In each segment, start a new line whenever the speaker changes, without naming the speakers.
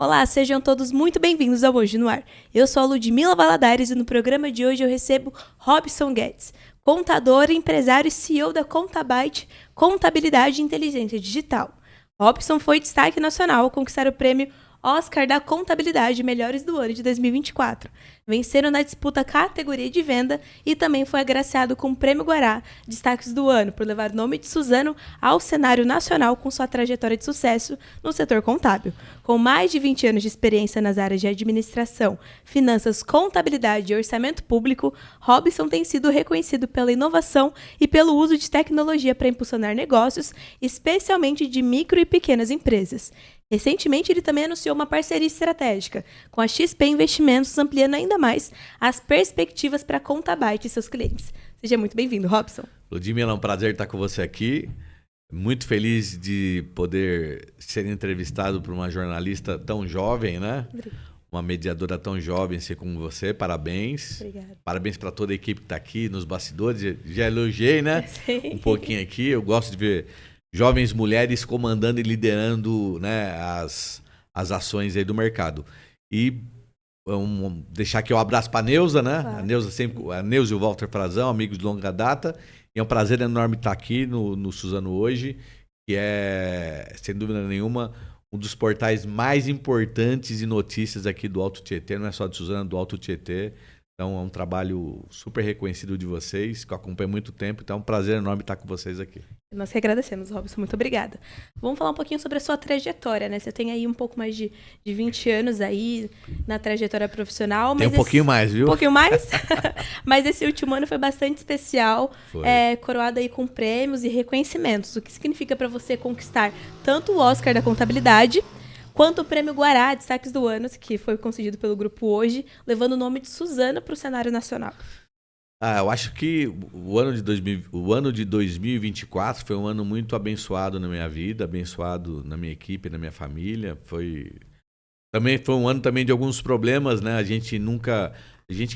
Olá, sejam todos muito bem-vindos ao Hoje no Ar. Eu sou a Ludmila Valadares e no programa de hoje eu recebo Robson Guedes, contador, empresário e CEO da Contabyte Contabilidade e Inteligência Digital. Robson foi destaque nacional ao conquistar o prêmio Oscar da Contabilidade Melhores do Ano de 2024. Venceram na disputa categoria de venda e também foi agraciado com o Prêmio Guará Destaques do Ano por levar o nome de Suzano ao cenário nacional com sua trajetória de sucesso no setor contábil. Com mais de 20 anos de experiência nas áreas de administração, finanças, contabilidade e orçamento público, Robson tem sido reconhecido pela inovação e pelo uso de tecnologia para impulsionar negócios, especialmente de micro e pequenas empresas. Recentemente, ele também anunciou uma parceria estratégica com a XP Investimentos, ampliando ainda mais as perspectivas para a Contabyte e seus clientes. Seja muito bem-vindo, Robson.
Ludmila, é um prazer estar com você aqui. Muito feliz de poder ser entrevistado por uma jornalista tão jovem, né?
Obrigada.
Uma mediadora tão jovem assim como você. Parabéns.
Obrigada.
Parabéns para toda a equipe que está aqui nos bastidores. Já elogiei, né?
Sim.
Um pouquinho aqui. Eu gosto de ver jovens mulheres comandando e liderando, né, as ações aí do mercado. E deixar aqui um abraço para a Neuza, né?
Claro.
A Neuza e o Walter Frazão, amigos de longa data. E é um prazer enorme estar aqui no Suzano hoje, que é, sem dúvida nenhuma, um dos portais mais importantes de notícias aqui do Alto Tietê, não é só de Suzano, do Alto Tietê. Então é um trabalho super reconhecido de vocês, que eu acompanho há muito tempo, então é um prazer enorme estar com vocês aqui.
Nós que agradecemos, Robson. Muito obrigada. Vamos falar um pouquinho sobre a sua trajetória, né? Você tem aí um pouco mais de 20 anos aí na trajetória profissional.
Tem um pouquinho mais, viu?
Um pouquinho mais? Mas esse último ano foi bastante especial, coroado aí com prêmios e reconhecimentos. O que significa para você conquistar tanto o Oscar da Contabilidade, quanto o Prêmio Guará Destaques do Ano, que foi concedido pelo Grupo Hoje, levando o nome de Suzano para o cenário nacional?
Eu acho que o ano de 2024 foi um ano muito abençoado na minha vida, abençoado na minha equipe, na minha família. Também foi um ano também de alguns problemas, né? A gente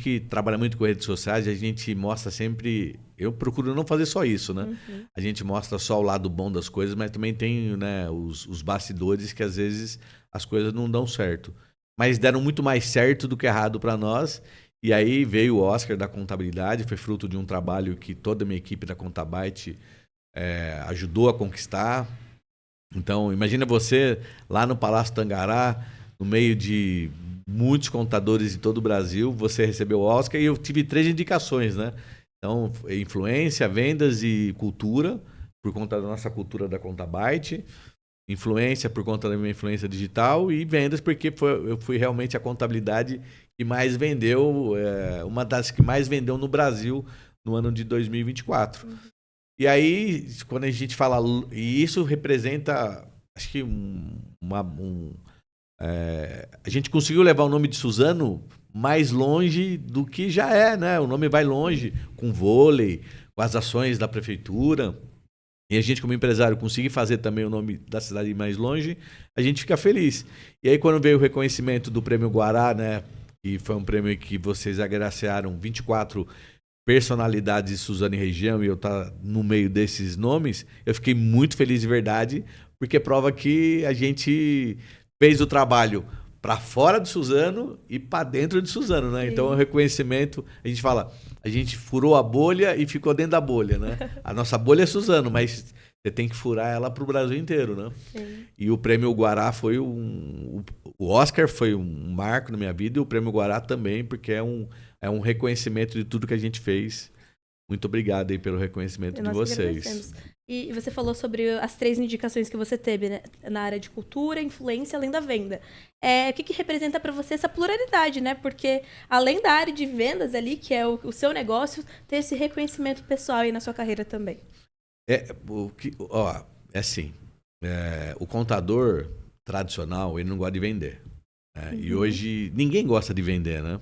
que trabalha muito com redes sociais, a gente mostra sempre. Eu procuro não fazer só isso, né?
Uhum.
A gente mostra só o lado bom das coisas, mas também tem, né, os bastidores que às vezes as coisas não dão certo. Mas deram muito mais certo do que errado para nós. E aí veio o Oscar da Contabilidade, foi fruto de um trabalho que toda a minha equipe da Contabyte ajudou a conquistar. Então, imagina você lá no Palácio Tangará, no meio de muitos contadores de todo o Brasil, você recebeu o Oscar e eu tive 3 indicações, né? Então, influência, vendas e cultura, por conta da nossa cultura da Contabyte. Influência por conta da minha influência digital e vendas porque eu fui realmente a contabilidade que mais vendeu, uma das que mais vendeu no Brasil no ano de 2024. Uhum. E aí, quando a gente fala, e isso representa, acho que a gente conseguiu levar o nome de Suzano mais longe do que já é, né? O nome vai longe, com vôlei, com as ações da prefeitura. E a gente, como empresário, conseguir fazer também o nome da cidade mais longe, a gente fica feliz. E aí, quando veio o reconhecimento do Prêmio Guará, né? E foi um prêmio que vocês agraciaram 24 personalidades de Suzano e região, e eu estar no meio desses nomes, eu fiquei muito feliz de verdade, porque prova que a gente fez o trabalho para fora de Suzano e para dentro de Suzano, né? Sim. Então, o reconhecimento, a gente fala, a gente furou a bolha e ficou dentro da bolha, né? A nossa bolha é Suzano, mas você tem que furar ela para o Brasil inteiro, né? Sim. E o Prêmio Guará foi o Oscar foi um marco na minha vida e o Prêmio Guará também, porque é um reconhecimento de tudo que a gente fez. Muito obrigado aí pelo reconhecimento de vocês.
E você falou sobre as 3 indicações que você teve, né? Na área de cultura, influência, além da venda. O que representa para você essa pluralidade, né? Porque além da área de vendas ali, que é o seu negócio, ter esse reconhecimento pessoal aí na sua carreira também.
O contador tradicional, ele não gosta de vender. Né? Uhum. E hoje ninguém gosta de vender, né?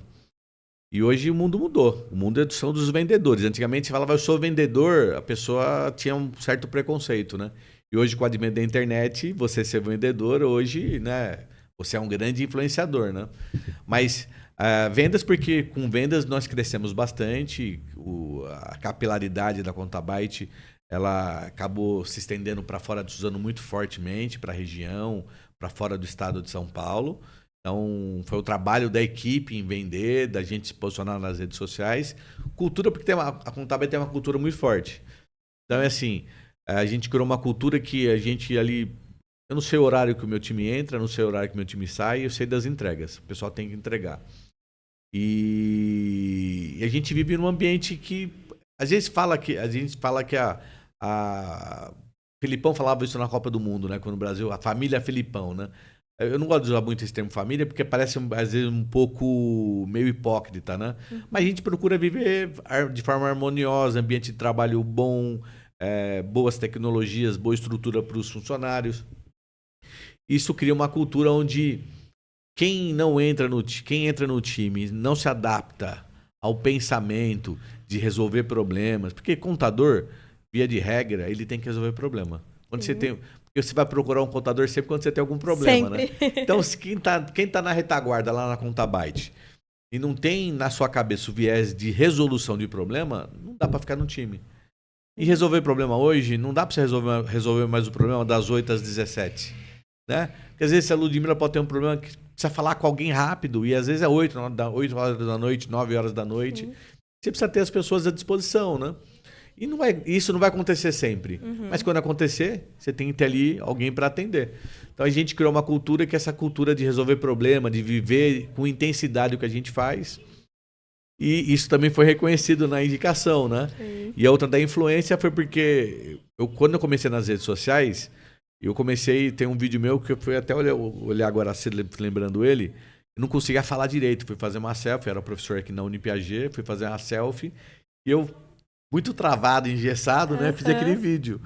E hoje o mundo mudou. O mundo são dos vendedores. Antigamente, você falava, eu sou vendedor, a pessoa tinha um certo preconceito, né? E hoje, com o advento da internet, você ser vendedor, hoje, né? Você é um grande influenciador, né? Mas vendas, porque com vendas nós crescemos bastante. A capilaridade da Contabyte, ela acabou se estendendo para fora de Suzano muito fortemente, para a região, para fora do estado de São Paulo. Então, foi o trabalho da equipe em vender, da gente se posicionar nas redes sociais. Cultura, porque a Contábil tem uma cultura muito forte. Então, é assim, a gente criou uma cultura que a gente ali... Eu não sei o horário que o meu time entra, eu não sei o horário que o meu time sai, eu sei das entregas. O pessoal tem que entregar. E a gente vive num ambiente que... A gente fala que a Felipão falava isso na Copa do Mundo, né? Quando o Brasil... A família Felipão, né? Eu não gosto de usar muito esse termo família, porque parece, às vezes, um pouco meio hipócrita, né? Mas a gente procura viver de forma harmoniosa, ambiente de trabalho bom, boas tecnologias, boa estrutura para os funcionários. Isso cria uma cultura onde quem entra no time não se adapta ao pensamento de resolver problemas, porque contador, via de regra, ele tem que resolver problema. Quando você tem... Porque você vai procurar um contador sempre quando você tem algum problema, sempre, né? Então, quem tá na retaguarda lá na Contabyte e não tem na sua cabeça o viés de resolução de problema, não dá para ficar no time. E resolver problema hoje, não dá para você resolver mais o problema das 8 às 17, né? Porque às vezes a Ludmila pode ter um problema que precisa falar com alguém rápido, e às vezes é 8 horas da noite, 9 horas da noite. Você precisa ter as pessoas à disposição, né? E isso não vai acontecer sempre. Mas quando acontecer, você tem que ter ali alguém para atender. Então a gente criou uma cultura que é essa cultura de resolver problema, de viver com intensidade o que a gente faz. E isso também foi reconhecido na indicação, né? E a outra da influência foi porque quando eu comecei nas redes sociais, tem um vídeo meu que eu fui até olhar agora, lembrando ele, eu não conseguia falar direito. Fui fazer uma selfie, era professor aqui na Unipiaget, fui fazer uma selfie e eu... muito travado, engessado, né? Fiz aquele vídeo.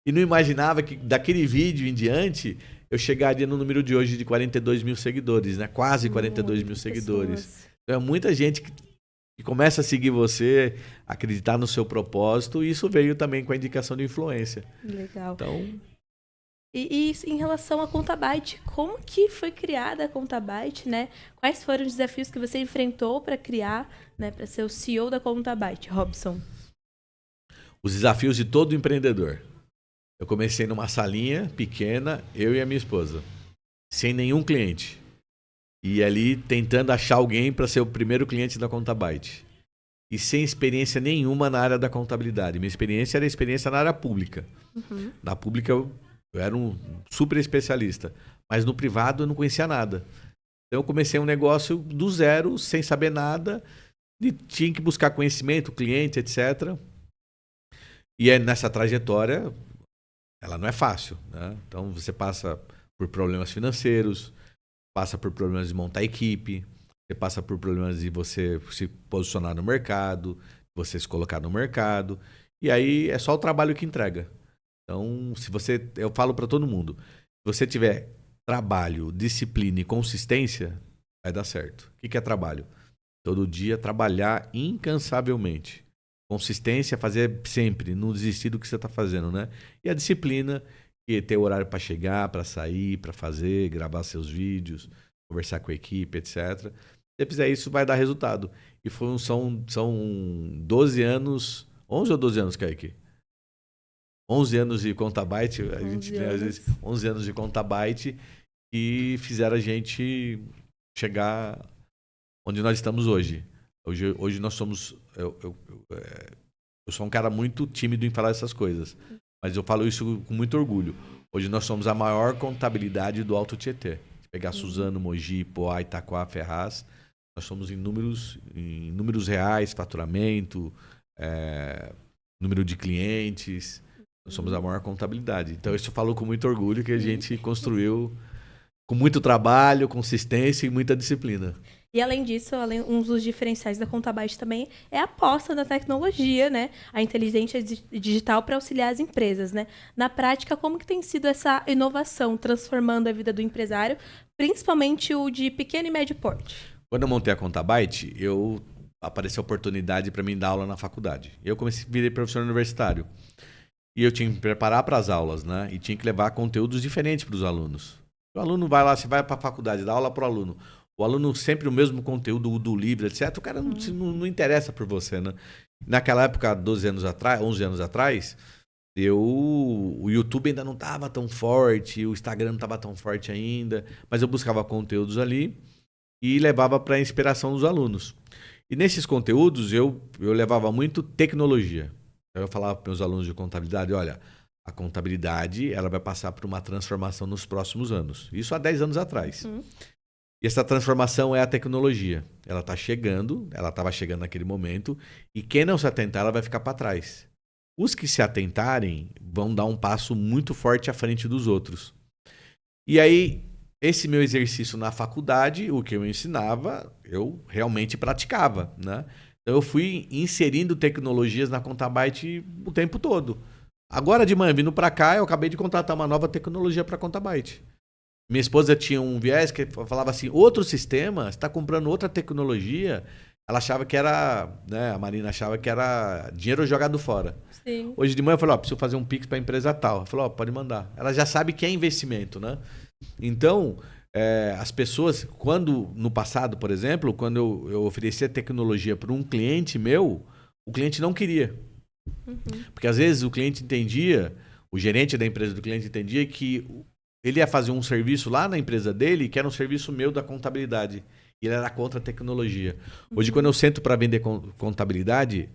E não imaginava que daquele vídeo em diante eu chegaria no número de hoje de 42 mil seguidores, né? Quase 42 mil seguidores. Então, é muita gente que começa a seguir você, acreditar no seu propósito, e isso veio também com a indicação de influência.
Legal.
Então...
E em relação à Contabyte, como que foi criada a Contabyte, né? Quais foram os desafios que você enfrentou para criar, né? Para ser o CEO da Contabyte, Robson?
Os desafios de todo empreendedor. Eu comecei numa salinha pequena, eu e a minha esposa, sem nenhum cliente. E ali tentando achar alguém para ser o primeiro cliente da Contabyte. E sem experiência nenhuma na área da contabilidade. Minha experiência era experiência na área pública. Na pública eu era um super especialista. Mas no privado eu não conhecia nada. Então eu comecei um negócio do zero, sem saber nada. E tinha que buscar conhecimento, cliente, etc. E nessa trajetória, ela não é fácil, né? Então, você passa por problemas financeiros, passa por problemas de montar equipe, você passa por problemas de você se posicionar no mercado, você se colocar no mercado. E aí, é só o trabalho que entrega. Então, eu falo para todo mundo, se você tiver trabalho, disciplina e consistência, vai dar certo. O que é trabalho? Todo dia trabalhar incansavelmente. Consistência, fazer sempre, não desistir do que você está fazendo, né? E a disciplina, que é ter horário para chegar, para sair, para fazer, gravar seus vídeos, conversar com a equipe, etc. Se você fizer isso, vai dar resultado. E são 12 anos, 11 ou 12 anos, Kaique? 11 anos de Contabyte, a gente tem às vezes 11 anos de Contabyte, e fizeram a gente chegar onde nós estamos hoje. Hoje nós somos... Eu sou um cara muito tímido em falar essas coisas, mas eu falo isso com muito orgulho. Hoje nós somos a maior contabilidade do Alto Tietê. Se pegar Suzano, Mogi, Poá, Itaquá, Ferraz, nós somos em números reais, faturamento, número de clientes. Nós somos a maior contabilidade. Então, isso eu falo com muito orgulho, que a gente construiu com muito trabalho, consistência e muita disciplina.
E além disso, um dos diferenciais da Contabyte também é a aposta na tecnologia, né? A inteligência digital para auxiliar as empresas, né? Na prática, como que tem sido essa inovação transformando a vida do empresário, principalmente o de pequeno e médio porte?
Quando eu montei a Contabyte, apareceu a oportunidade para mim dar aula na faculdade. Eu virei professor universitário. E eu tinha que me preparar para as aulas, né? E tinha que levar conteúdos diferentes para os alunos. O aluno vai lá, você vai para a faculdade, dá aula para o aluno. O aluno sempre o mesmo conteúdo do livro, etc. O cara não interessa por você, né? Naquela época, 11 anos atrás, o YouTube ainda não estava tão forte, o Instagram não estava tão forte ainda, mas eu buscava conteúdos ali e levava para a inspiração dos alunos. E nesses conteúdos eu levava muito tecnologia. Eu falava para meus alunos de contabilidade, olha, a contabilidade ela vai passar por uma transformação nos próximos anos. Isso há 10 anos atrás. E essa transformação é a tecnologia. Ela está chegando, ela estava chegando naquele momento, e quem não se atentar, ela vai ficar para trás. Os que se atentarem vão dar um passo muito forte à frente dos outros. E aí, esse meu exercício na faculdade, o que eu ensinava, eu realmente praticava, né? Então eu fui inserindo tecnologias na Contabyte o tempo todo. Agora de manhã, vindo para cá, eu acabei de contratar uma nova tecnologia para a Contabyte. Minha esposa tinha um viés que falava assim, outro sistema, você está comprando outra tecnologia. Ela achava que era, né, a Marina achava que era dinheiro jogado fora.
Sim.
Hoje de manhã eu falei, preciso fazer um Pix para a empresa tal. Ela falou, pode mandar. Ela já sabe que é investimento, né? Então, as pessoas, quando no passado, por exemplo, quando eu oferecia tecnologia para um cliente meu, o cliente não queria. Porque às vezes o cliente entendia, o gerente da empresa do cliente entendia que ele ia fazer um serviço lá na empresa dele, que era um serviço meu da contabilidade. E ele era contra a tecnologia. Hoje, quando eu sento para vender contabilidade,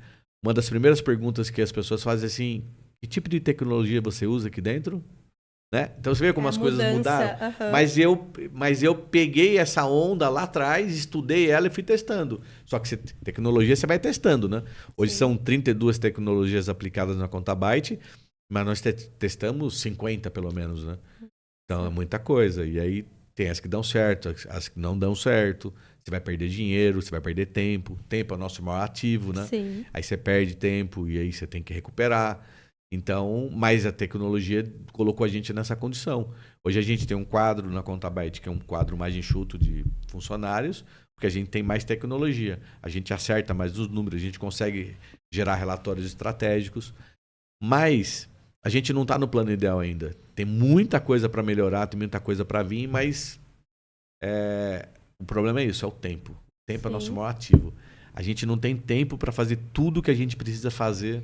uma das primeiras perguntas que as pessoas fazem é assim, que tipo de tecnologia você usa aqui dentro? Né? Então você vê como as coisas mudaram. Mas eu peguei essa onda lá atrás, estudei ela e fui testando. Só que tecnologia você vai testando, né? Hoje são 32 tecnologias aplicadas na Contabyte, mas nós testamos 50 pelo menos, né? Então é muita coisa. E aí tem as que dão certo, as que não dão certo. Você vai perder dinheiro, você vai perder tempo. Tempo é o nosso maior ativo, né?
Sim.
Aí você perde tempo e aí você tem que recuperar. Então, mas a tecnologia colocou a gente nessa condição. Hoje a gente tem um quadro na Contabyte, que é um quadro mais enxuto de funcionários, porque a gente tem mais tecnologia. A gente acerta mais os números, a gente consegue gerar relatórios estratégicos. Mas a gente não está no plano ideal ainda. Tem muita coisa para melhorar, tem muita coisa para vir, mas o problema é isso, é o tempo. O tempo é o nosso maior ativo. A gente não tem tempo para fazer tudo que a gente precisa fazer,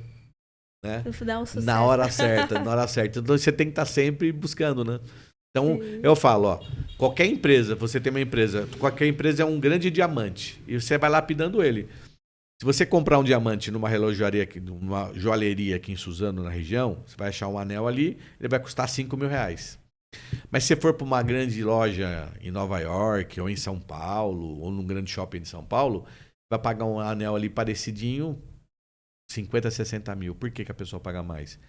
né?
Dá um sucesso.
Na hora certa. Então você tem que estar sempre buscando, né? Então, eu falo, qualquer empresa, você tem uma empresa, qualquer empresa é um grande diamante e você vai lapidando ele. Se você comprar um diamante numa relojaria, numa joalheria aqui em Suzano, na região, você vai achar um anel ali, ele vai custar R$ 5.000. Mas se você for para uma grande loja em Nova York, ou em São Paulo, ou num grande shopping de São Paulo, vai pagar um anel ali parecidinho, 50, 60 mil. Por que a pessoa paga mais?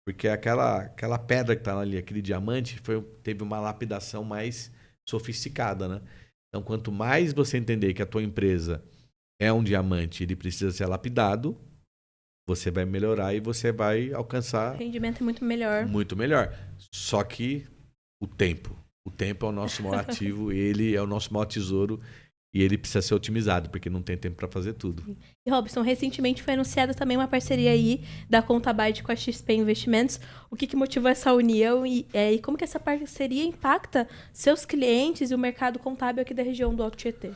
Porque aquela pedra que está ali, aquele diamante, teve uma lapidação mais sofisticada, né? Então, quanto mais você entender que a tua empresa é um diamante, ele precisa ser lapidado, você vai melhorar e você vai alcançar...
O rendimento é muito melhor.
Muito melhor. Só que o tempo. O tempo é o nosso maior ativo, ele é o nosso maior tesouro e ele precisa ser otimizado, porque não tem tempo para fazer tudo.
E, Robson, recentemente foi anunciada também uma parceria aí da Contabyte com a XP Investimentos. O que motivou essa união e como que essa parceria impacta seus clientes e o mercado contábil aqui da região do Alto Tietê?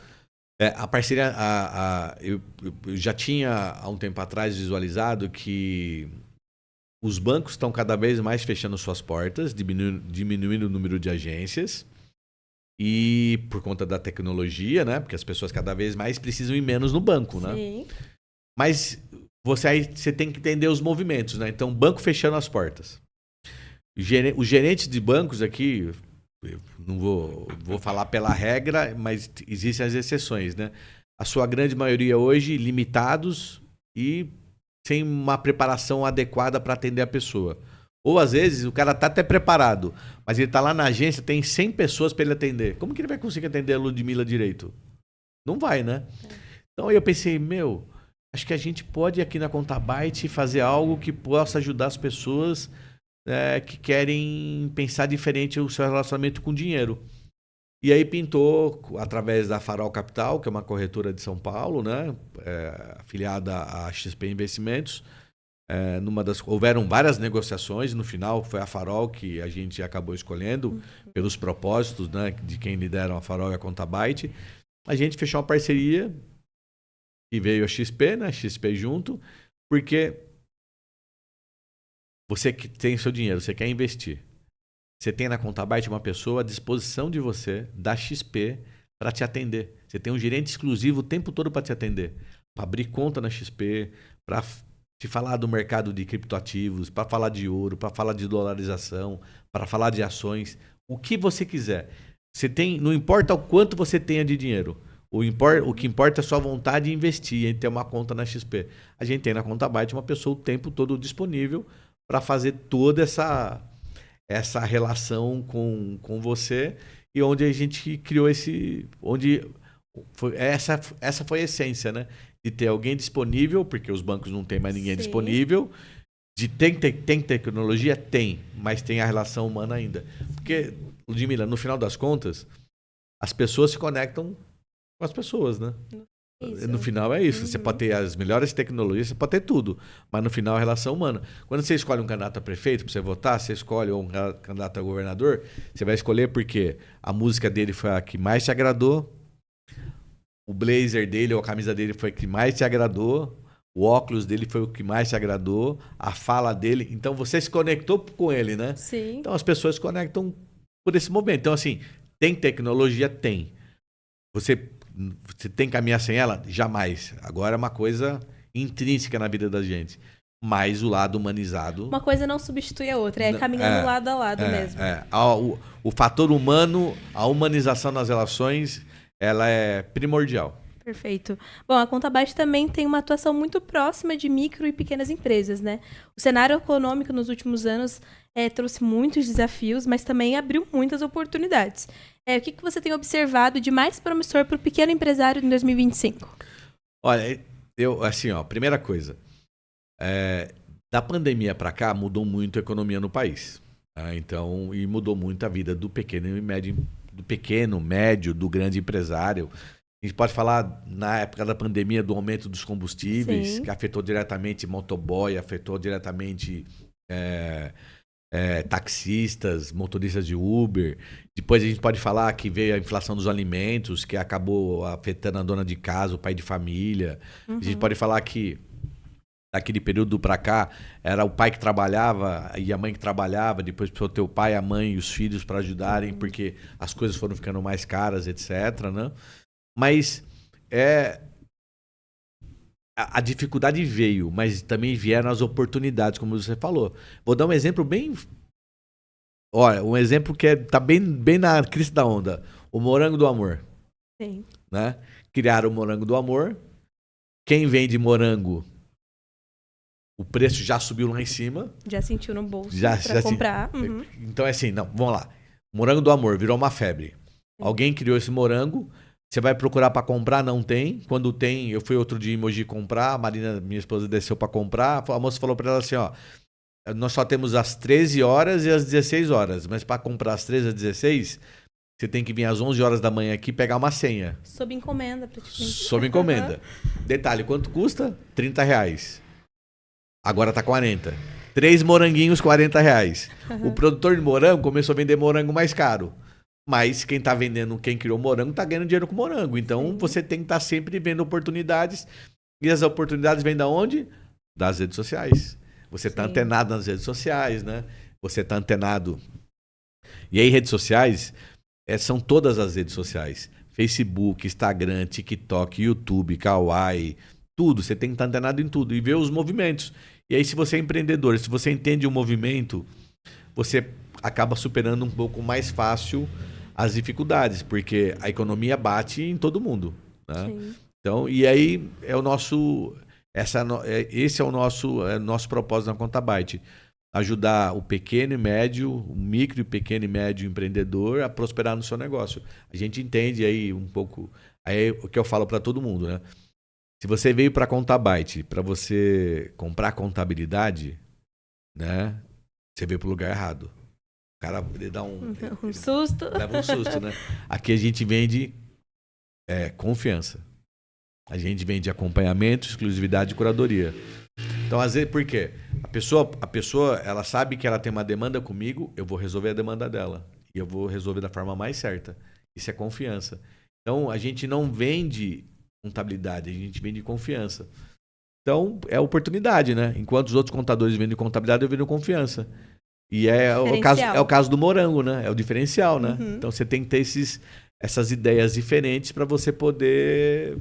A parceria, eu já tinha há um tempo atrás visualizado que os bancos estão cada vez mais fechando suas portas, diminuindo o número de agências. E por conta da tecnologia, né? Porque as pessoas cada vez mais precisam ir menos no banco, né?
Sim.
Mas você tem que entender os movimentos, né? Então, banco fechando as portas. Os gerentes de bancos aqui, eu não vou falar pela regra, mas existem as exceções, né? A sua grande maioria hoje limitados e sem uma preparação adequada para atender a pessoa. Ou, às vezes, o cara está até preparado, mas ele está lá na agência, tem 100 pessoas para ele atender. Como que ele vai conseguir atender a Ludmilla direito? Não vai, né? Então, aí eu pensei, acho que a gente pode aqui na Contabyte fazer algo que possa ajudar as pessoas que querem pensar diferente o seu relacionamento com o dinheiro. E aí pintou, através da Farol Capital, que é uma corretora de São Paulo, né? Afiliada à XP Investimentos, houveram várias negociações, no final foi a Farol que a gente acabou escolhendo pelos propósitos, né, de quem lideram a Farol e a Contabyte. A gente fechou uma parceria e veio a XP, né, XP junto, porque você que tem seu dinheiro, você quer investir. Você tem na Contabyte uma pessoa à disposição de você, da XP, para te atender. Você tem um gerente exclusivo o tempo todo para te atender. Para abrir conta na XP, para te falar do mercado de criptoativos, para falar de ouro, para falar de dolarização, para falar de ações. O que você quiser. Você tem, não importa o quanto você tenha de dinheiro. O que importa é a sua vontade de investir em ter uma conta na XP. A gente tem na Contabyte uma pessoa o tempo todo disponível para fazer toda essa relação com você, e onde a gente criou essa foi a essência, né? De ter alguém disponível, porque os bancos não tem mais ninguém disponível. Tem tecnologia? Tem, mas tem a relação humana ainda. Porque, Ludmila, no final das contas, as pessoas se conectam com as pessoas, né? Isso. No final é isso. Você pode ter as melhores tecnologias, você pode ter tudo. Mas no final é a relação humana. Quando você escolhe um candidato a prefeito para você votar, você escolhe um candidato a governador, você vai escolher porque a música dele foi a que mais te agradou, o blazer dele ou a camisa dele foi a que mais te agradou, o óculos dele foi o que mais te agradou, a fala dele. Então você se conectou com ele, né?
Sim.
Então as pessoas se conectam por esse momento. Então, assim, tem tecnologia? Tem. Você tem que caminhar sem ela? Jamais. Agora é uma coisa intrínseca na vida da gente. Mas o lado humanizado...
Uma coisa não substitui a outra, é caminhando lado a lado mesmo.
O fator humano, a humanização nas relações, ela é primordial.
Perfeito. Bom, a Contabyte também tem uma atuação muito próxima de micro e pequenas empresas, né? O cenário econômico nos últimos anos trouxe muitos desafios, mas também abriu muitas oportunidades. O que você tem observado de mais promissor para o pequeno empresário em 2025?
Olha, primeira coisa, da pandemia para cá mudou muito a economia no país. Tá? Então, e mudou muito a vida do pequeno, médio, do grande empresário. A gente pode falar, na época da pandemia, do aumento dos combustíveis, Sim. que afetou diretamente motoboy, afetou diretamente taxistas, motoristas de Uber. Depois a gente pode falar que veio a inflação dos alimentos, que acabou afetando a dona de casa, o pai de família. Uhum. A gente pode falar que daquele período para cá era o pai que trabalhava e a mãe que trabalhava, depois precisou ter o pai, a mãe e os filhos para ajudarem, porque as coisas foram ficando mais caras, etc., né? Mas a dificuldade veio, mas também vieram as oportunidades, como você falou. Vou dar um exemplo bem... Olha, um exemplo que tá bem na crista da onda. O morango do amor.
Sim.
Né? Criaram o morango do amor. Quem vende morango, o preço já subiu lá em cima.
Já sentiu no bolso para comprar. Uhum.
Então é assim, não, vamos lá. Morango do amor virou uma febre. Sim. Alguém criou esse morango... Você vai procurar para comprar, não tem. Quando tem, eu fui outro dia em Mogi comprar, a Marina, minha esposa, desceu para comprar. A moça falou para ela assim, ó, nós só temos às 13 horas e às 16 horas, mas para comprar às 13 às 16, você tem que vir às 11 horas da manhã aqui e pegar uma senha.
Sob encomenda, praticamente.
Sob encomenda. Detalhe, quanto custa? R$30. Agora tá 40. 3 moranguinhos, R$40. O produtor de morango começou a vender morango mais caro. Mas quem está vendendo, quem criou morango, está ganhando dinheiro com morango. Então, Sim. Você tem que estar sempre vendo oportunidades. E as oportunidades vêm da onde? Das redes sociais. Você está antenado nas redes sociais, né? Você está antenado. E aí, redes sociais, são todas as redes sociais. Facebook, Instagram, TikTok, YouTube, Kawaii, tudo. Você tem que estar antenado em tudo e ver os movimentos. E aí, se você é empreendedor, se você entende o movimento, você acaba superando um pouco mais fácil as dificuldades, porque a economia bate em todo mundo, né? Sim. Então, e aí é o nosso, esse é o nosso propósito na Contabyte, ajudar o pequeno e médio, o micro e pequeno e médio empreendedor a prosperar no seu negócio. A gente entende aí um pouco, aí o que eu falo para todo mundo, né? Se você veio para a Contabyte para você comprar contabilidade, né? Você veio para o lugar errado. O cara ele dá
um susto.
Leva um susto, né? Aqui a gente vende confiança. A gente vende acompanhamento, exclusividade e curadoria. Então, às vezes, por quê? A pessoa, ela sabe que ela tem uma demanda comigo, eu vou resolver a demanda dela. E eu vou resolver da forma mais certa. Isso é confiança. Então, a gente não vende contabilidade, a gente vende confiança. Então, é oportunidade, né? Enquanto os outros contadores vendem contabilidade, eu vendo confiança. E é o caso do morango, né? É o diferencial, né? Então, você tem que ter essas ideias diferentes para você poder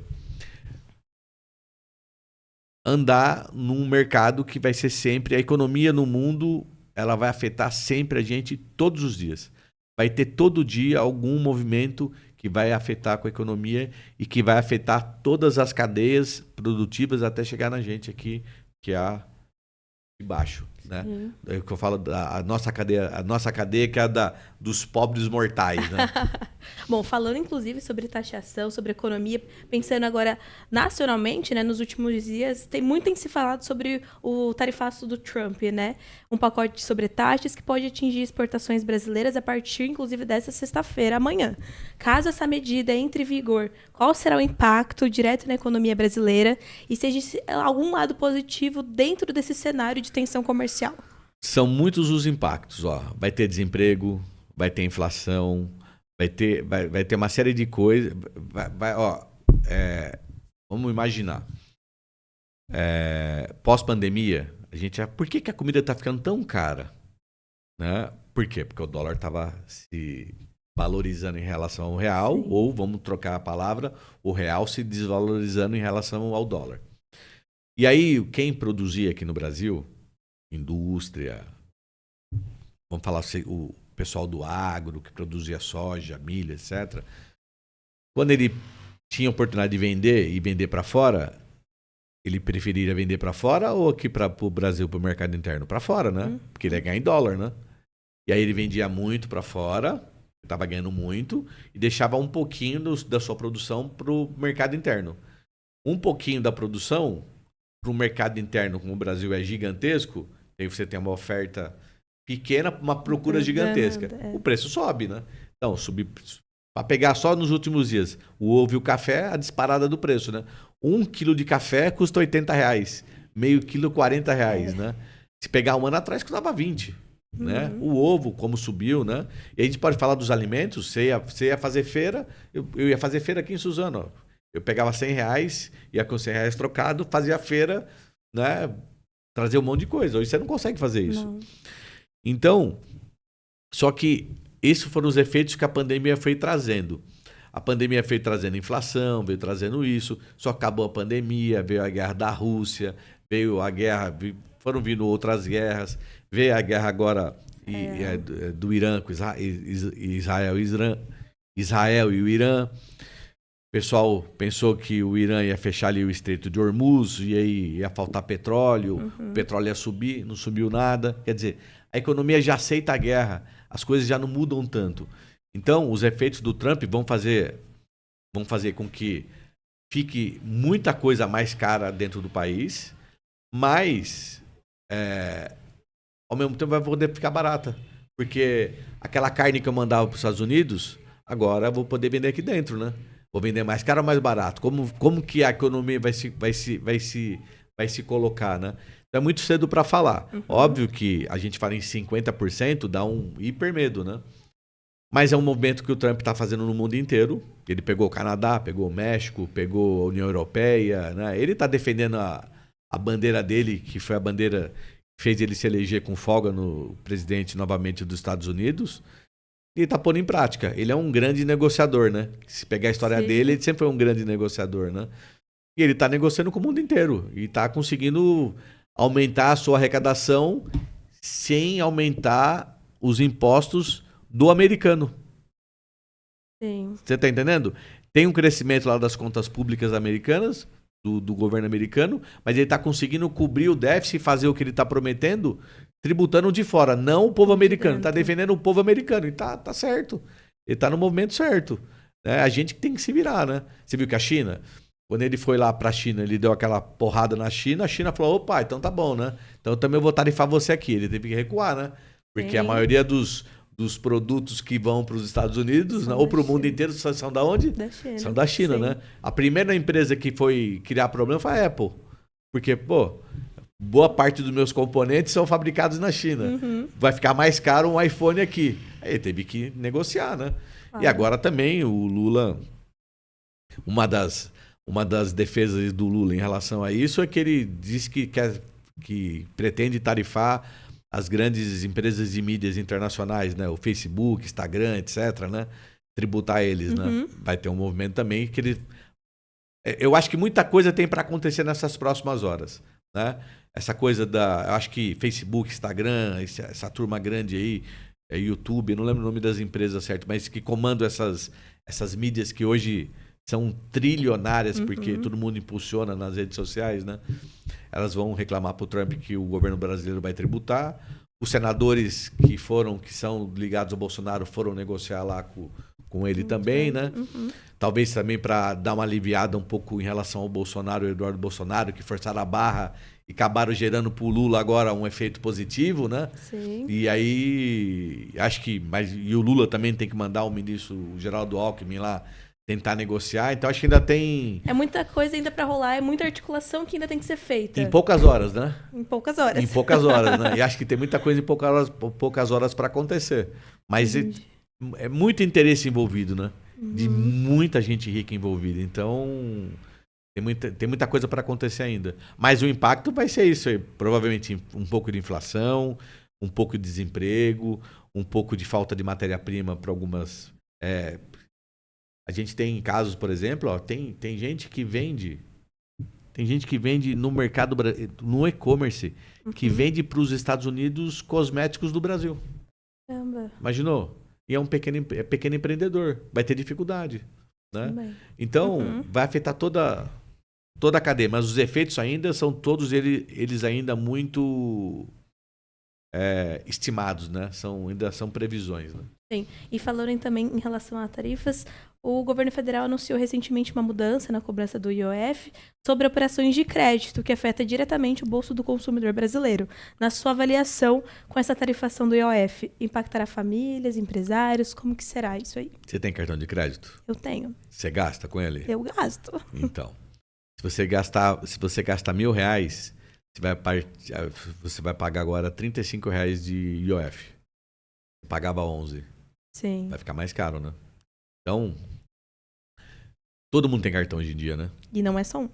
andar num mercado que vai ser sempre... A economia no mundo, ela vai afetar sempre a gente todos os dias. Vai ter todo dia algum movimento que vai afetar com a economia e que vai afetar todas as cadeias produtivas até chegar na gente aqui, que é a de baixo, né? É o que eu falo, a nossa cadeia que é a dos pobres mortais, né?
Bom, falando inclusive sobre taxação, sobre economia, pensando agora nacionalmente, né, nos últimos dias, muito tem se falado sobre o tarifaço do Trump, né? Um pacote sobre taxas que pode atingir exportações brasileiras a partir, inclusive, dessa sexta-feira, amanhã. Caso essa medida entre em vigor, qual será o impacto direto na economia brasileira e se existe algum lado positivo dentro desse cenário de tensão comercial?
São muitos os impactos, ó. Vai ter desemprego, vai ter inflação, vai ter uma série de coisas. Vamos imaginar. Pós-pandemia, por que a comida está ficando tão cara? Né? Por quê? Porque o dólar estava se valorizando em relação ao real, sim, ou, vamos trocar a palavra, o real se desvalorizando em relação ao dólar. E aí, quem produzia aqui no Brasil, indústria, vamos falar assim, o pessoal do agro, que produzia soja, milho, etc. Quando ele tinha oportunidade de vender e vender para fora, ele preferiria vender para fora ou aqui para o Brasil, para o mercado interno? Para fora, né? Porque ele ia ganhar em dólar, né? E aí ele vendia muito para fora, estava ganhando muito, e deixava um pouquinho da sua produção para o mercado interno. Um pouquinho da produção para o mercado interno, como o Brasil é gigantesco, aí você tem uma oferta pequena para uma procura gigantesca. O preço sobe, né? Então, para pegar só nos últimos dias, o ovo e o café, a disparada do preço, né? 1 quilo de café custa R$80, meio quilo R$40, né? Se pegar um ano atrás, custava 20, né? O ovo, como subiu, né? E a gente pode falar dos alimentos, você ia fazer feira, eu ia fazer feira aqui em Suzano, ó. Eu pegava R$100, ia com R$100 trocado, fazia feira, né? Trazer um monte de coisa. Hoje você não consegue fazer isso. Não. Então, só que esses foram os efeitos que a pandemia foi trazendo. A pandemia foi trazendo inflação, veio trazendo isso, só acabou a pandemia, veio a guerra da Rússia, veio a guerra, foram vindo outras guerras, veio a guerra agora do Irã com Israel e o Irã. O pessoal pensou que o Irã ia fechar ali o Estreito de Hormuz e aí ia faltar petróleo, o petróleo ia subir, não subiu nada. Quer dizer, a economia já aceita a guerra, as coisas já não mudam tanto. Então, os efeitos do Trump vão fazer com que fique muita coisa mais cara dentro do país, mas, ao mesmo tempo, vai poder ficar barata. Porque aquela carne que eu mandava para os Estados Unidos, agora eu vou poder vender aqui dentro, né? Vou vender mais caro ou mais barato? Como que a economia vai se colocar, né? Então é muito cedo para falar. Óbvio que a gente fala em 50%, dá um hiper medo, né? Mas é um movimento que o Trump está fazendo no mundo inteiro. Ele pegou o Canadá, pegou o México, pegou a União Europeia, né? Ele está defendendo a bandeira dele, que foi a bandeira que fez ele se eleger com folga no presidente novamente dos Estados Unidos. E está pondo em prática. Ele é um grande negociador, né? Se pegar a história dele, ele sempre foi um grande negociador, né? E ele está negociando com o mundo inteiro. E está conseguindo aumentar a sua arrecadação sem aumentar os impostos do americano.
Sim.
Você está entendendo? Tem um crescimento lá das contas públicas americanas, do governo americano, mas ele está conseguindo cobrir o déficit e fazer o que ele está prometendo, tributando de fora, não o povo americano. Está defendendo o povo americano. E tá certo. Ele está no movimento certo. Né? A gente que tem que se virar, né? Você viu que a China, quando ele foi lá para a China, ele deu aquela porrada na China, a China falou, opa, então tá bom, né? Então também eu vou tarifar você aqui. Ele teve que recuar, né? Porque a maioria dos produtos que vão para os Estados Unidos, né, ou para o mundo inteiro, são da onde?
Da China.
São da China, né? A primeira empresa que foi criar problema foi a Apple. Porque, boa parte dos meus componentes são fabricados na China. Vai ficar mais caro um iPhone aqui. Aí teve que negociar, né? E agora também o Lula, uma das uma das defesas do Lula em relação a isso é que ele diz que pretende tarifar as grandes empresas de mídias internacionais, né? O Facebook, Instagram, etc., né? Tributar eles, né? Vai ter um movimento também que ele... Eu acho que muita coisa tem para acontecer nessas próximas horas, né? Essa coisa eu acho que Facebook, Instagram, essa turma grande aí, YouTube, não lembro o nome das empresas certo, mas que comandam essas mídias que hoje são trilionárias, porque todo mundo impulsiona nas redes sociais, né? Elas vão reclamar para o Trump que o governo brasileiro vai tributar. Os senadores que são ligados ao Bolsonaro foram negociar lá com ele também, né? Talvez também para dar uma aliviada um pouco em relação ao Bolsonaro e Eduardo Bolsonaro, que forçaram a barra e acabaram gerando para o Lula agora um efeito positivo, né?
Sim.
E aí, acho que... E o Lula também tem que mandar o ministro Geraldo Alckmin lá tentar negociar, então acho que ainda tem...
É muita coisa ainda para rolar, é muita articulação que ainda tem que ser feita.
Em poucas horas, né?
Em poucas horas.
Em poucas horas, né? E acho que tem muita coisa em poucas horas para acontecer. Mas é muito interesse envolvido, né? De muita gente rica envolvida. Então, tem muita coisa para acontecer ainda. Mas o impacto vai ser isso aí. Provavelmente um pouco de inflação, um pouco de desemprego, um pouco de falta de matéria-prima para algumas... A gente tem casos, por exemplo, ó, tem gente que vende... Tem gente que vende no mercado, no e-commerce, que vende para os Estados Unidos cosméticos do Brasil.
Caramba.
Imaginou? E é um pequeno empreendedor. Vai ter dificuldade, né?
Também.
Então, vai afetar toda a cadeia. Mas os efeitos ainda são todos eles ainda muito estimados, né? Ainda são previsões, né?
Sim. E falando também em relação a tarifas, o governo federal anunciou recentemente uma mudança na cobrança do IOF sobre operações de crédito que afeta diretamente o bolso do consumidor brasileiro. Na sua avaliação, com essa tarifação do IOF, impactará famílias, empresários? Como que será isso aí?
Você tem cartão de crédito?
Eu tenho.
Você gasta com ele?
Eu gasto.
Então, se você gastar R$1.000, você vai pagar agora R$35 de IOF. Você pagava 11.
Sim.
Vai ficar mais caro, né? Então, todo mundo tem cartão hoje em dia, né?
E não é só um.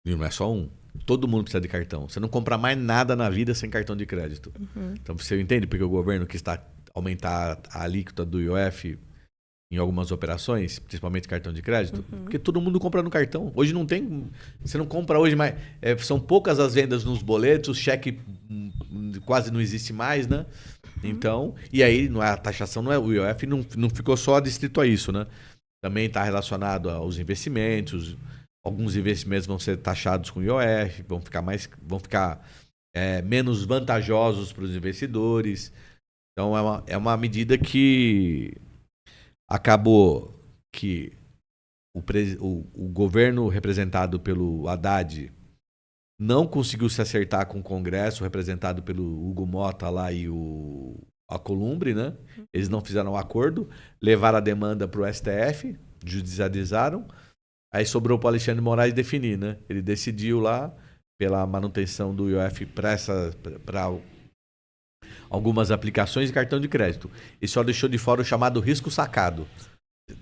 E não é só um. Todo mundo precisa de cartão. Você não compra mais nada na vida sem cartão de crédito. Então, você entende porque o governo quis aumentar a alíquota do IOF em algumas operações, principalmente cartão de crédito? Porque todo mundo compra no cartão. Hoje não tem... Você não compra hoje mais... são poucas as vendas nos boletos, cheque quase não existe mais, né? Então, e aí a taxação não é o IOF, não ficou só distrito a isso, né? Também está relacionado aos investimentos. Alguns investimentos vão ser taxados com IOF, vão ficar menos vantajosos para os investidores. Então, é uma medida que acabou que o governo representado pelo Haddad não conseguiu se acertar com o Congresso, representado pelo Hugo Mota lá e o Alcolumbre, né? Eles não fizeram um acordo, levaram a demanda para o STF, judicializaram, aí sobrou para o Alexandre de Moraes definir, né? Ele decidiu lá pela manutenção do IOF para algumas aplicações e cartão de crédito. E só deixou de fora o chamado risco sacado.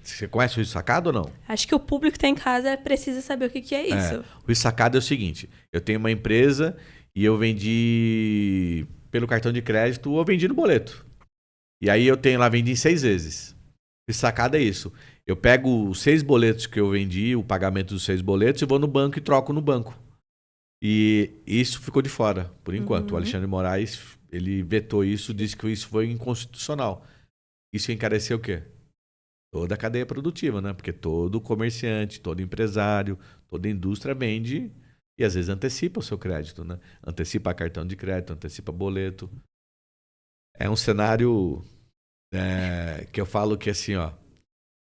Você conhece o risco sacado ou não?
Acho que o público que está em casa precisa saber o que é isso.
O risco sacado é o seguinte: eu tenho uma empresa e eu vendi pelo cartão de crédito ou vendi no boleto. E aí eu tenho lá, vendi em 6 vezes. O risco sacado é isso. Eu pego os 6 boletos que eu vendi, o pagamento dos 6 boletos, e vou no banco e troco no banco. E isso ficou de fora, por enquanto. O Alexandre de Moraes, ele vetou isso, disse que isso foi inconstitucional. Isso encareceu o quê? Toda a cadeia produtiva, né? Porque todo comerciante, todo empresário, toda indústria vende e às vezes antecipa o seu crédito, né? Antecipa cartão de crédito, antecipa boleto. É um cenário que eu falo que assim, ó,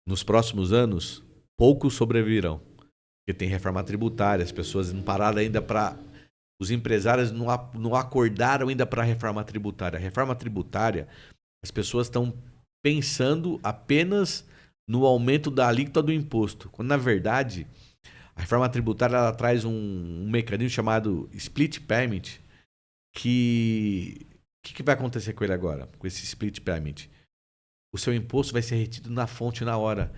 nos próximos anos, poucos sobreviverão. Porque tem reforma tributária, as pessoas não pararam ainda para... Os empresários não acordaram ainda para a reforma tributária. A reforma tributária, as pessoas estão pensando apenas no aumento da alíquota do imposto, quando na verdade a reforma tributária ela traz um mecanismo chamado split payment, que vai acontecer com ele agora, com esse split payment? O seu imposto vai ser retido na fonte na hora.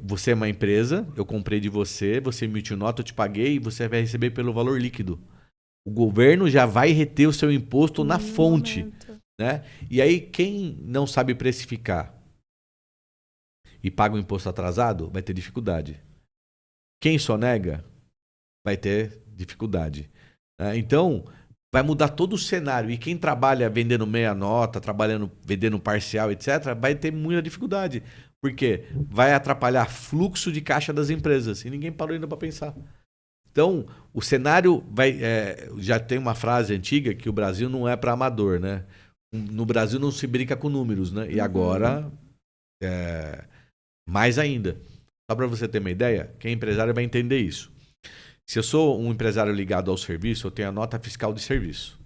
Você é uma empresa, eu comprei de você, você emitiu nota, eu te paguei e você vai receber pelo valor líquido. O governo já vai reter o seu imposto na fonte.
Momento.
Né? E aí, quem não sabe precificar e paga o imposto atrasado, vai ter dificuldade. Quem sonega, vai ter dificuldade. Né? Então, vai mudar todo o cenário. E quem trabalha vendendo meia nota, vendendo parcial, etc., vai ter muita dificuldade. Por quê? Vai atrapalhar fluxo de caixa das empresas. E ninguém parou ainda para pensar. Então, o cenário vai. Já tem uma frase antiga que o Brasil não é para amador, né? No Brasil não se brinca com números, né? E agora, mais ainda. Só para você ter uma ideia, quem é empresário vai entender isso. Se eu sou um empresário ligado ao serviço, eu tenho a nota fiscal de serviço.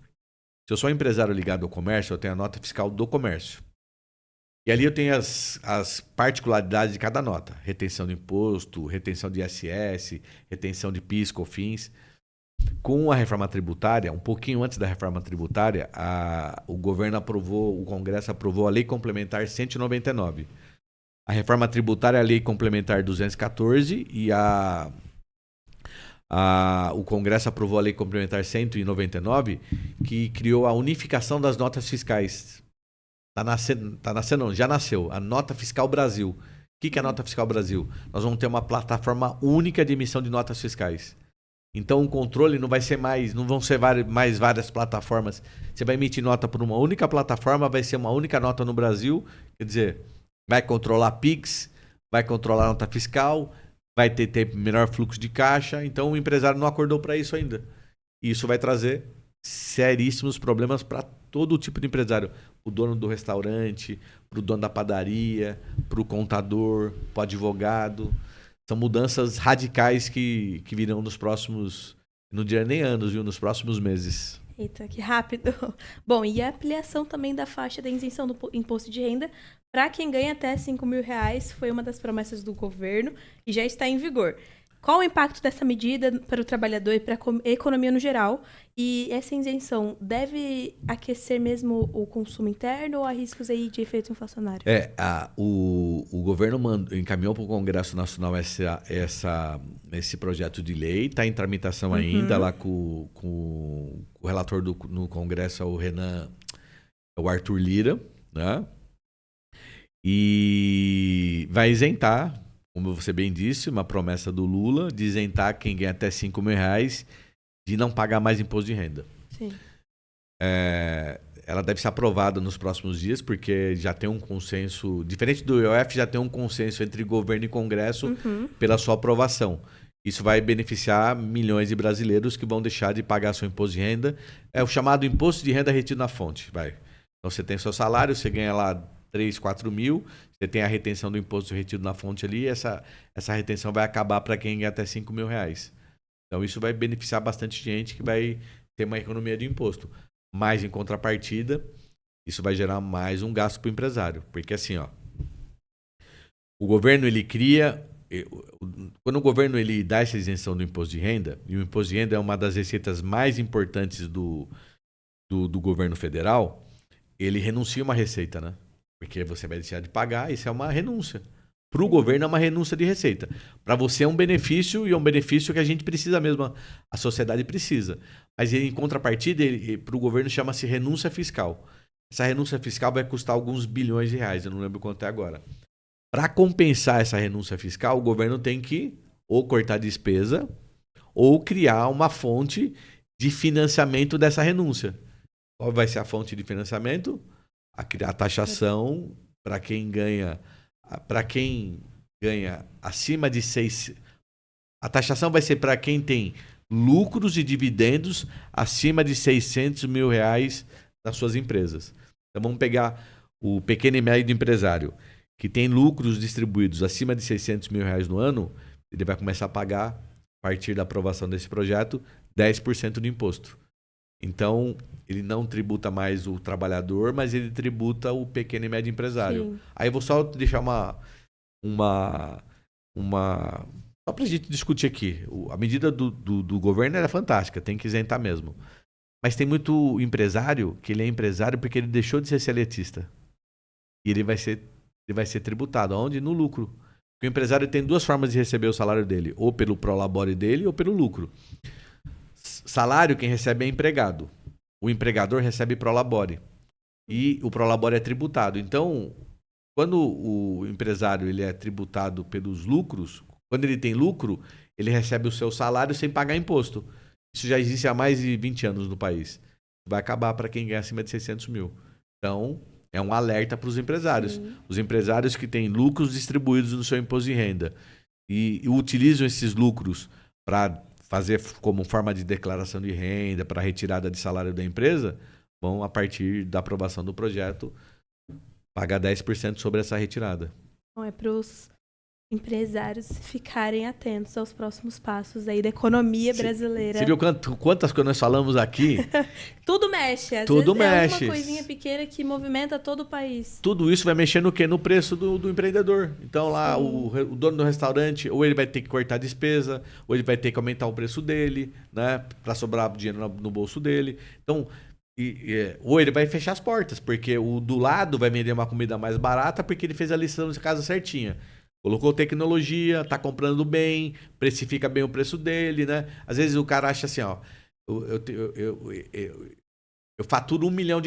Se eu sou um empresário ligado ao comércio, eu tenho a nota fiscal do comércio. E ali eu tenho as particularidades de cada nota. Retenção de imposto, retenção de ISS, retenção de PIS, COFINS. Com a reforma tributária, um pouquinho antes da reforma tributária, o governo aprovou, o Congresso aprovou a Lei Complementar 199. A reforma tributária é a Lei Complementar 214 e o Congresso aprovou a Lei Complementar 199, que criou a unificação das notas fiscais. Não, já nasceu. A Nota Fiscal Brasil. O que é a Nota Fiscal Brasil? Nós vamos ter uma plataforma única de emissão de notas fiscais. Então o controle não vai ser mais, não vão ser mais várias plataformas. Você vai emitir nota por uma única plataforma, vai ser uma única nota no Brasil. Quer dizer, vai controlar PIX, vai controlar a nota fiscal, vai ter melhor fluxo de caixa. Então o empresário não acordou para isso ainda. E isso vai trazer seríssimos problemas para todo tipo de empresário. O dono do restaurante, para o dono da padaria, para o contador, para o advogado. São mudanças radicais que virão nos próximos, não diria nem anos, viu? Nos próximos meses.
Eita, que rápido. Bom, e a ampliação também da faixa da isenção do imposto de renda para quem ganha até R$5.000 foi uma das promessas do governo e já está em vigor. Qual o impacto dessa medida para o trabalhador e para a economia no geral? E essa isenção deve aquecer mesmo o consumo interno ou há riscos aí de efeito inflacionário?
O governo encaminhou para o Congresso Nacional esse projeto de lei, está em tramitação ainda lá com o relator no Congresso, o Arthur Lira, né? E vai isentar, como você bem disse, uma promessa do Lula de isentar quem ganha até R$5.000 de não pagar mais imposto de renda.
Sim.
Ela deve ser aprovada nos próximos dias, porque já tem um consenso, diferente do IOF, já tem um consenso entre governo e Congresso pela sua aprovação. Isso vai beneficiar milhões de brasileiros que vão deixar de pagar seu imposto de renda. É o chamado imposto de renda retido na fonte. Então você tem seu salário, você ganha lá 3, 4 mil, você tem a retenção do imposto retido na fonte ali, essa retenção vai acabar para quem ganha até R$5.000. Então isso vai beneficiar bastante gente que vai ter uma economia de imposto. Mas em contrapartida, isso vai gerar mais um gasto para o empresário. Porque assim, o governo ele cria... Quando o governo ele dá essa isenção do imposto de renda, e o imposto de renda é uma das receitas mais importantes do governo federal, ele renuncia uma receita, né? Porque você vai deixar de pagar, isso é uma renúncia. Para o governo é uma renúncia de receita. Para você é um benefício, e é um benefício que a gente precisa mesmo, a sociedade precisa. Mas em contrapartida, para o governo chama-se renúncia fiscal. Essa renúncia fiscal vai custar alguns bilhões de reais, eu não lembro quanto é agora. Para compensar essa renúncia fiscal, o governo tem que ou cortar despesa ou criar uma fonte de financiamento dessa renúncia. Qual vai ser a fonte de financiamento? A taxação para quem ganha acima de 6. A taxação vai ser para quem tem lucros e dividendos acima de R$600 mil nas suas empresas. Então vamos pegar o pequeno e médio empresário que tem lucros distribuídos acima de R$600 mil no ano, ele vai começar a pagar, a partir da aprovação desse projeto, 10% de imposto. Então, ele não tributa mais o trabalhador, mas ele tributa o pequeno e médio empresário. Sim. Aí eu vou só deixar só para a gente discutir aqui. A medida do governo era fantástica, tem que isentar mesmo. Mas tem muito empresário que ele é empresário porque ele deixou de ser seletista. E ele vai ser tributado. Onde? No lucro. Porque o empresário tem duas formas de receber o salário dele, ou pelo prolabore dele ou pelo lucro. Salário quem recebe é empregado. O empregador recebe prolabore. E o prolabore é tributado. Então, quando o empresário ele é tributado pelos lucros, quando ele tem lucro, ele recebe o seu salário sem pagar imposto. Isso já existe há mais de 20 anos no país. Vai acabar para quem ganha acima de 600 mil. Então, é um alerta para os empresários. Sim. Os empresários que têm lucros distribuídos no seu imposto de renda e utilizam esses lucros para fazer como forma de declaração de renda, para retirada de salário da empresa, vão, a partir da aprovação do projeto, pagar 10% sobre essa retirada.
Então, é para os empresários ficarem atentos aos próximos passos aí da economia brasileira.
Você viu quantas coisas nós falamos aqui?
Tudo mexe. Às
Tudo
vezes
mexe.
É uma coisinha pequena que movimenta todo o país.
Tudo isso vai mexer no quê? No preço do empreendedor. Então lá o dono do restaurante, ou ele vai ter que cortar a despesa, ou ele vai ter que aumentar o preço dele, né, para sobrar dinheiro no bolso dele. Então, ou ele vai fechar as portas, porque o do lado vai vender uma comida mais barata porque ele fez a lição de casa certinha. Colocou tecnologia, tá comprando bem, precifica bem o preço dele, né? Às vezes o cara acha assim, ó, eu faturo R$1 milhão.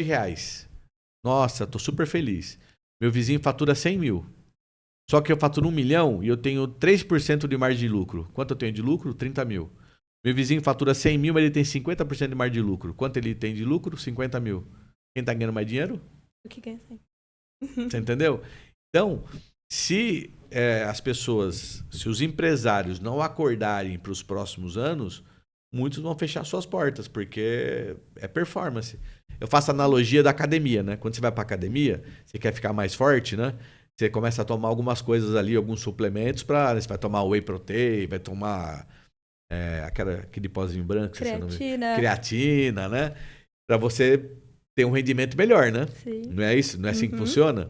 Nossa, tô super feliz. Meu vizinho fatura 100 mil. Só que eu faturo 1 milhão e eu tenho 3% de margem de lucro. Quanto eu tenho de lucro? 30 mil. Meu vizinho fatura 100 mil, mas ele tem 50% de margem de lucro. Quanto ele tem de lucro? 50 mil. Quem tá ganhando mais dinheiro?
O que ganha
100. Você entendeu? Então, se as pessoas, se os empresários não acordarem para os próximos anos, muitos vão fechar suas portas, porque é performance. Eu faço analogia da academia, né? Quando você vai para academia, você quer ficar mais forte, né? Você começa a tomar algumas coisas ali, alguns suplementos você vai tomar whey protein, vai tomar aquele pozinho branco, creatina, né? Para você ter um rendimento melhor, né?
Sim.
Não é isso? Não é assim que funciona?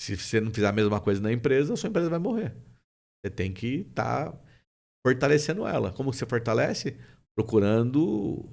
Se você não fizer a mesma coisa na empresa, a sua empresa vai morrer. Você tem que estar fortalecendo ela. Como você fortalece? Procurando...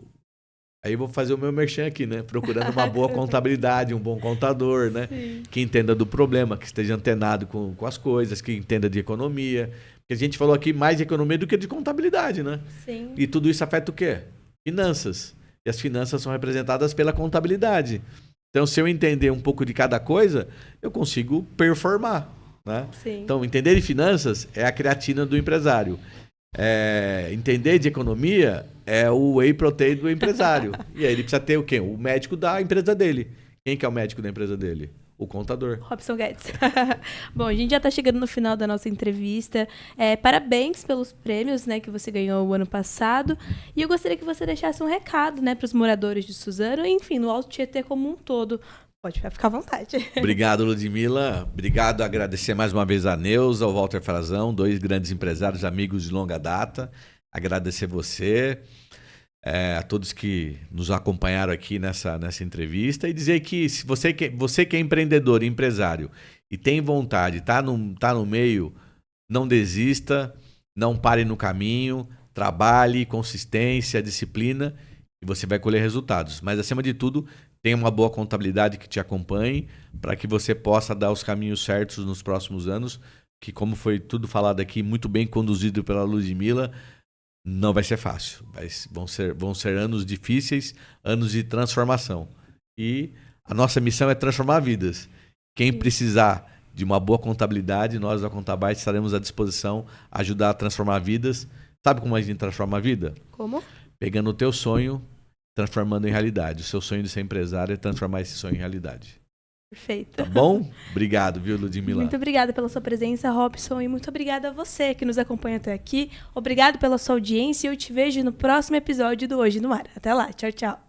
Aí eu vou fazer o meu merchan aqui, né? Procurando uma boa contabilidade, um bom contador, né?
Sim.
Que entenda do problema, que esteja antenado com as coisas, que entenda de economia. Porque a gente falou aqui mais de economia do que de contabilidade, né?
Sim.
E tudo isso afeta o quê? Finanças. E as finanças são representadas pela contabilidade. Então, se eu entender um pouco de cada coisa, eu consigo performar, né?
Sim.
Então, entender de finanças é a creatina do empresário. Entender de economia é o whey protein do empresário. E aí ele precisa ter o quê? O médico da empresa dele. Quem que é o médico da empresa dele? O contador.
Robson Guedes. Bom, a gente já está chegando no final da nossa entrevista. Parabéns pelos prêmios, né, que você ganhou o ano passado. E eu gostaria que você deixasse um recado, né, para os moradores de Suzano, enfim, no Alto Tietê como um todo. Pode ficar à vontade.
Obrigado, Ludmila. Obrigado, agradecer mais uma vez a Neuza, ao Walter Frazão, 2 grandes empresários, amigos de longa data. Agradecer você, a todos que nos acompanharam aqui nessa entrevista e dizer que se você que é empreendedor, empresário e tem vontade, tá no meio, não desista, não pare no caminho, trabalhe, consistência, disciplina e você vai colher resultados. Mas, acima de tudo, tenha uma boa contabilidade que te acompanhe para que você possa dar os caminhos certos nos próximos anos, que, como foi tudo falado aqui, muito bem conduzido pela Ludmila, não vai ser fácil. Vão ser anos difíceis, anos de transformação. E a nossa missão é transformar vidas. Quem precisar de uma boa contabilidade, nós da Contabyte estaremos à disposição, ajudar a transformar vidas. Sabe como a gente transforma a vida?
Como?
Pegando o teu sonho, transformando em realidade. O seu sonho de ser empresário é transformar esse sonho em realidade.
Perfeito.
Tá bom? Obrigado, viu, Ludmila?
Muito obrigada pela sua presença, Robson, e muito obrigada a você que nos acompanha até aqui. Obrigado pela sua audiência e eu te vejo no próximo episódio do Hoje no Ar. Até lá. Tchau, tchau.